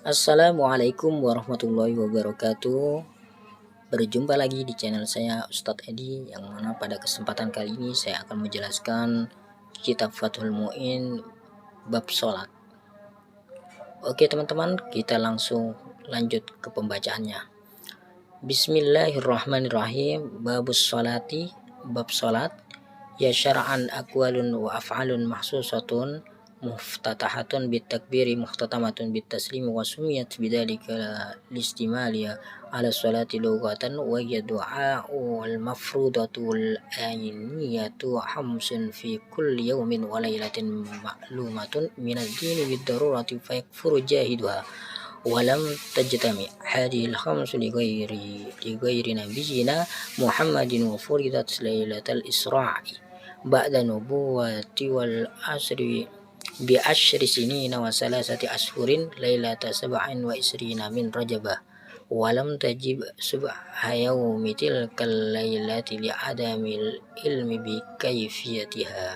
Assalamualaikum warahmatullahi wabarakatuh. Berjumpa lagi di channel saya Ustadz Edi, yang mana pada kesempatan kali ini saya akan menjelaskan kitab Fathul Mu'in bab sholat. Oke teman-teman, kita langsung lanjut ke pembacaannya. Bismillahirrahmanirrahim. Babus sholati, bab sholat. Ya syara'an aqwalun wa af'alun mahsusatun muftatahatun bitakbiri muhtatamatun bitaslimi wa sumiyat bidzalika listimaliya ala sholati lughatan wa hiya du'a'u wal mafrudatu wal ayniyatu hamsun fi kulli yawmin wa laylatin ma'lumatun minad dini bid darurati fa yakfuru jahiduha ولم تجتمع هذه الخمس لغير نبينا محمد وفرضت ليلة الإسراء بعد نبوة والعشر بعشر سنين وثلاثة أشهر ليلة 27 من رجب ولم تجب سبع يوم تلك الليلة لعدم العلم بكيفيتها.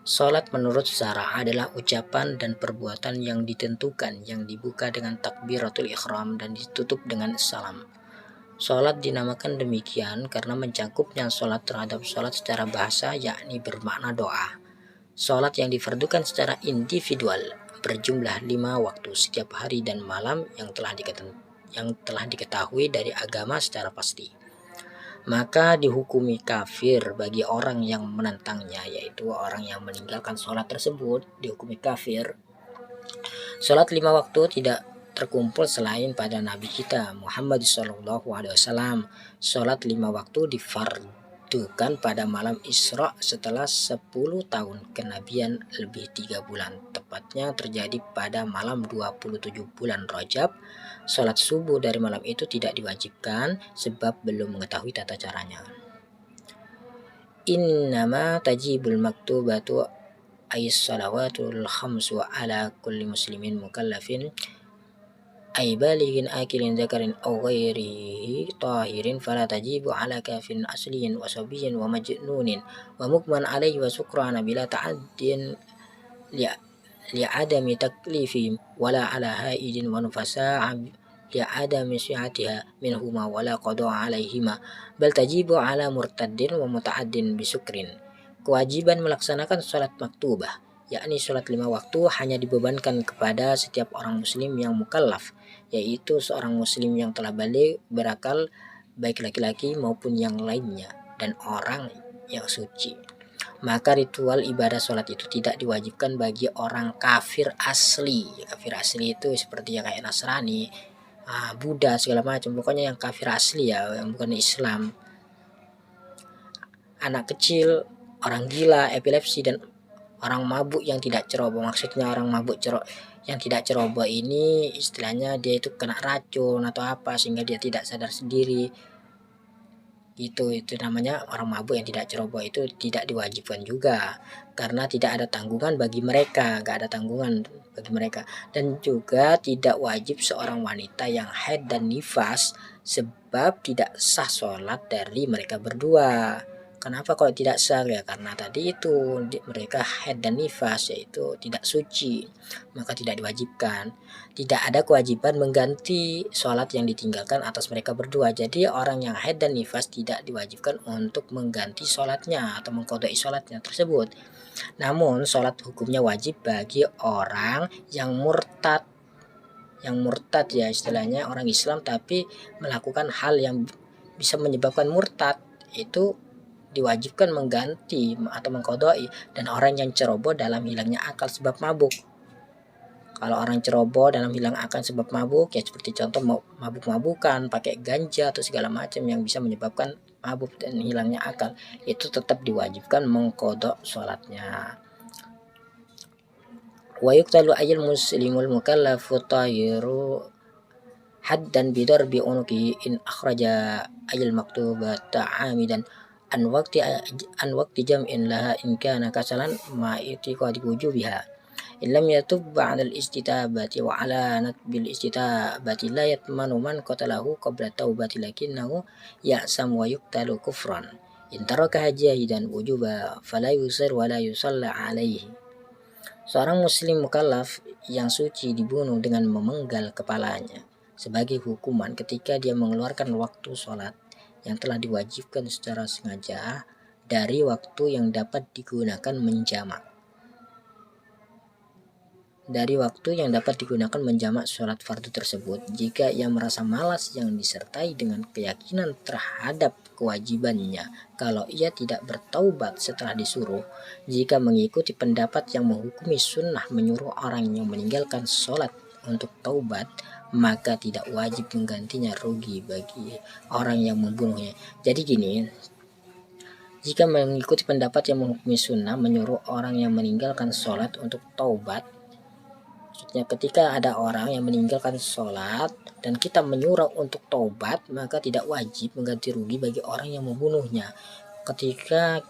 Salat menurut syara adalah ucapan dan perbuatan yang ditentukan, yang dibuka dengan takbiratul ihram dan ditutup dengan salam. Salat dinamakan demikian karena mencangkupnya salat terhadap salat secara bahasa, yakni bermakna doa. Salat yang difardukan secara individual berjumlah 5 waktu setiap hari dan malam yang telah diketahui dari agama secara pasti. Maka dihukumi kafir bagi orang yang menentangnya, yaitu orang yang meninggalkan sholat tersebut dihukumi kafir. Sholat 5 waktu tidak terkumpul selain pada Nabi kita Muhammad SAW. Sholat 5 waktu difardukan pada malam Isra setelah 10 tahun kenabian lebih 3 bulan. Tepatnya terjadi pada malam 27 bulan Rajab. Sholat subuh dari malam itu tidak diwajibkan sebab belum mengetahui tata caranya. Innama tajibul maktubatu ay salawatul khamsu ala kulli muslimin mukallafin ay balighin akilin zakarin aw ghairihi tahirin fala tajibu ala kafin asliyin wa sabiyin wa majnunin wa mukman alaihi wa sukrana bila ta'addin li'adami taklifihim wala ala haidin wa nufasa'a li'adami syi'atiha minhuma wala qada'a alaihima bal tajibu ala murtaddin wa muta'addin bisukrin. Kewajiban melaksanakan sholat maktubah, yakni sholat 5 waktu, hanya dibebankan kepada setiap orang muslim yang mukallaf, yaitu seorang muslim yang telah balik berakal, baik laki-laki maupun yang lainnya, dan orang yang suci. Maka ritual ibadah sholat itu tidak diwajibkan bagi orang kafir asli. Kafir asli itu seperti yang kayak Nasrani, Buddha, segala macam, pokoknya yang kafir asli ya, yang bukan Islam. Anak kecil, orang gila, epilepsi, dan orang mabuk yang tidak ceroboh. Maksudnya orang mabuk yang tidak ceroboh ini istilahnya dia itu kena racun atau apa sehingga dia tidak sadar sendiri. Itu namanya orang mabuk yang tidak ceroboh, itu tidak diwajibkan juga karena tidak ada tanggungan bagi mereka, gak ada tanggungan bagi mereka. Dan juga tidak wajib seorang wanita yang haid dan nifas sebab tidak sah sholat dari mereka berdua. Kenapa kalau tidak sah? Ya karena tadi itu mereka haid dan nifas, yaitu tidak suci, maka tidak diwajibkan. Tidak ada kewajiban mengganti sholat yang ditinggalkan atas mereka berdua. Jadi orang yang haid dan nifas tidak diwajibkan untuk mengganti sholatnya atau mengqadai sholatnya tersebut. Namun sholat hukumnya wajib bagi orang yang murtad. Yang murtad ya istilahnya orang Islam tapi melakukan hal yang bisa menyebabkan murtad, itu diwajibkan mengganti atau mengqadai. Dan orang yang ceroboh dalam hilangnya akal sebab mabuk. Kalau orang ceroboh dalam hilang akal sebab mabuk, ya seperti contoh mabuk-mabukan, pakai ganja atau segala macam yang bisa menyebabkan mabuk dan hilangnya akal, itu tetap diwajibkan mengqadha sholatnya. Wa yuqtalu ayil muslimul mukallafu tahiru haddan bidarbi unuki in akhraja ayil maktubata amidan an waqti jam'in laha in kana kasalan ma itiqadi wujubiha. In lam yatub ba'da al-istitabati wa alanat bil istitabati la yatmanu man qatalahu qabla taubati lakinnahu ya'sam wa yuqtalu kufran. In taraka jahidan wujuba fala yusir wa la yusalla alaihi. Seorang muslim mukallaf yang suci dibunuh dengan memenggal kepalanya sebagai hukuman ketika dia mengeluarkan waktu sholat yang telah diwajibkan secara sengaja dari waktu yang dapat digunakan menjamak. Dari waktu yang dapat digunakan menjamak sholat fardu tersebut, jika ia merasa malas yang disertai dengan keyakinan terhadap kewajibannya, kalau ia tidak bertaubat setelah disuruh, jika mengikuti pendapat yang menghukumi sunnah menyuruh orang yang meninggalkan sholat untuk taubat, maka tidak wajib menggantinya, rugi bagi orang yang membunuhnya. Jadi gini, jika mengikuti pendapat yang menghukumi sunnah menyuruh orang yang meninggalkan sholat untuk taubat, maksudnya ketika ada orang yang meninggalkan sholat dan kita menyuruh untuk taubat, maka tidak wajib mengganti rugi bagi orang yang membunuhnya. Ketika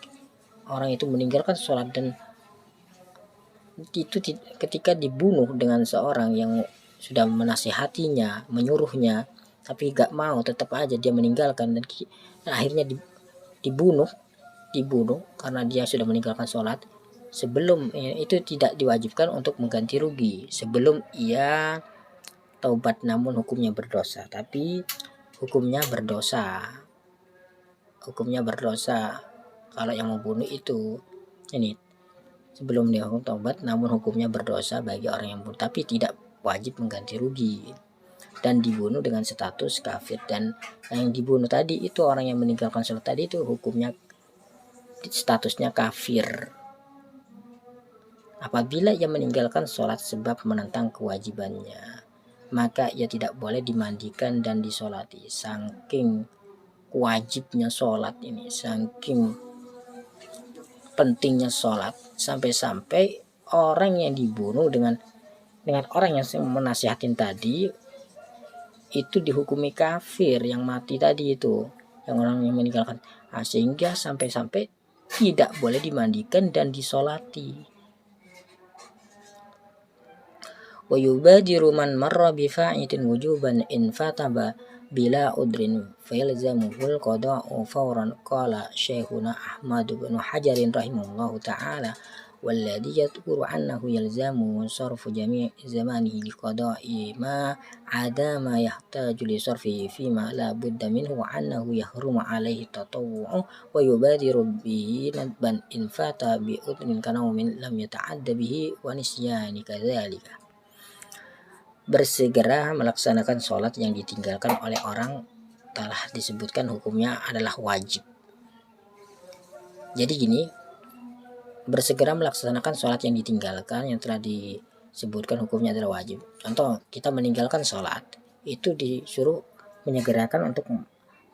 orang itu meninggalkan sholat dan itu ketika dibunuh dengan seorang yang sudah menasihatinya, menyuruhnya, tapi gak mau, tetap aja dia meninggalkan dan akhirnya dibunuh karena dia sudah meninggalkan sholat. Sebelum itu tidak diwajibkan untuk mengganti rugi sebelum ia taubat, namun hukumnya berdosa. Tapi hukumnya berdosa kalau yang membunuh itu ini sebelum dia hukum taubat, namun hukumnya berdosa bagi orang yang membunuh, tapi tidak wajib mengganti rugi dan dibunuh dengan status kafir. Dan yang dibunuh tadi itu orang yang meninggalkan sholat tadi itu hukumnya statusnya kafir apabila ia meninggalkan sholat sebab menentang kewajibannya, maka ia tidak boleh dimandikan dan disolati. Saking wajibnya sholat ini, saking pentingnya sholat, sampai-sampai orang yang dibunuh dengan orang yang menasihatin tadi itu dihukumi kafir, yang mati tadi itu, yang orang yang meninggalkan, sehingga sampai-sampai tidak boleh dimandikan dan disolati. Wa yubadiru man marra bi fa'itin wujuban in fataba bila udrin fayalzamuhul qada'u fawran. Qala Syekhuna Ahmad bin Hajar rahimahullahu ta'ala walladhi yadhkuru annahu yalzamu sarfu jami' zamanihi liqada'i ma adama yahtaju li sarfihi fima la budda minhu wa annahu yahrumu alaihi tatawwu'u wa yubadiru bihi nadban in fata bi udrin kanawmin lam yata'adda bihi wa nisyani kadzalika. Bersegera melaksanakan sholat yang ditinggalkan oleh orang telah disebutkan hukumnya adalah wajib. Jadi gini, bersegera melaksanakan sholat yang ditinggalkan yang telah disebutkan hukumnya adalah wajib. Contoh, kita meninggalkan sholat, itu disuruh menyegerakan untuk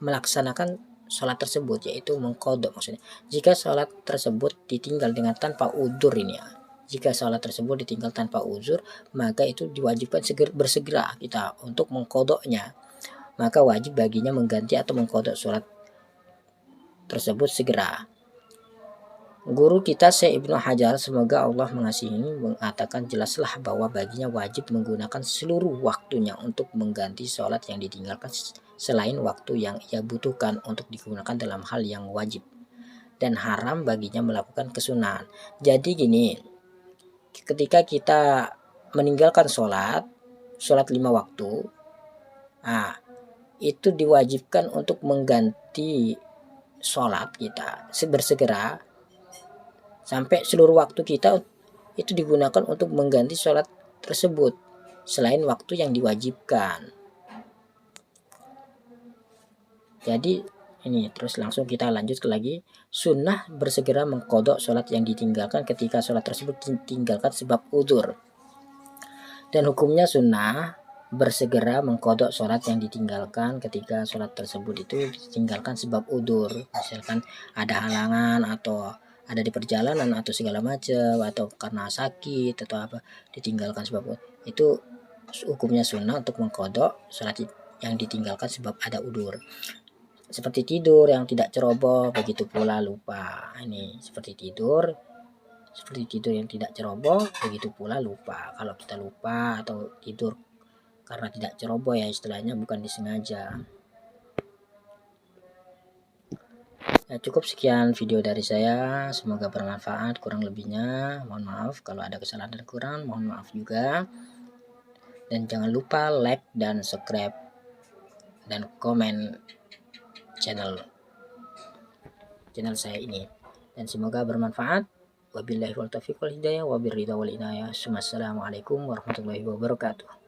melaksanakan sholat tersebut, yaitu mengqadha maksudnya. Jika sholat tersebut ditinggal dengan tanpa udzur ini ya, jika sholat tersebut ditinggal tanpa uzur, maka itu diwajibkan bersegera kita untuk mengqadhanya. Maka wajib baginya mengganti atau mengqadha sholat tersebut segera. Guru kita Syekh Ibnu Hajar, semoga Allah mengasihi, mengatakan jelaslah bahwa baginya wajib menggunakan seluruh waktunya untuk mengganti sholat yang ditinggalkan selain waktu yang ia butuhkan untuk digunakan dalam hal yang wajib, dan haram baginya melakukan kesunahan. Jadi gini, ketika kita meninggalkan sholat 5 waktu, itu diwajibkan untuk mengganti sholat kita bersegera sampai seluruh waktu kita itu digunakan untuk mengganti sholat tersebut selain waktu yang diwajibkan. Jadi ini terus langsung kita lanjut lagi. Sunnah bersegera mengqadha sholat yang ditinggalkan ketika sholat tersebut ditinggalkan sebab udzur. Dan hukumnya sunnah bersegera mengqadha sholat yang ditinggalkan ketika sholat tersebut itu ditinggalkan sebab udzur. Misalkan ada halangan atau ada di perjalanan atau segala macam, atau karena sakit atau apa, ditinggalkan sebab itu hukumnya sunnah untuk mengqadha sholat yang ditinggalkan sebab ada udzur. Seperti tidur yang tidak ceroboh, begitu pula lupa. Ini seperti tidur yang tidak ceroboh, begitu pula lupa. Kalau kita lupa atau tidur karena tidak ceroboh ya istilahnya, bukan disengaja. Ya, cukup sekian video dari saya, semoga bermanfaat. Kurang lebihnya mohon maaf, kalau ada kesalahan dan kurang mohon maaf juga. Dan jangan lupa like dan subscribe dan komen channel saya ini, dan semoga bermanfaat. Wabillahi wal taufiq wal hidayah, wabiridha wal inayah. Wassalamualaikum warahmatullahi wabarakatuh.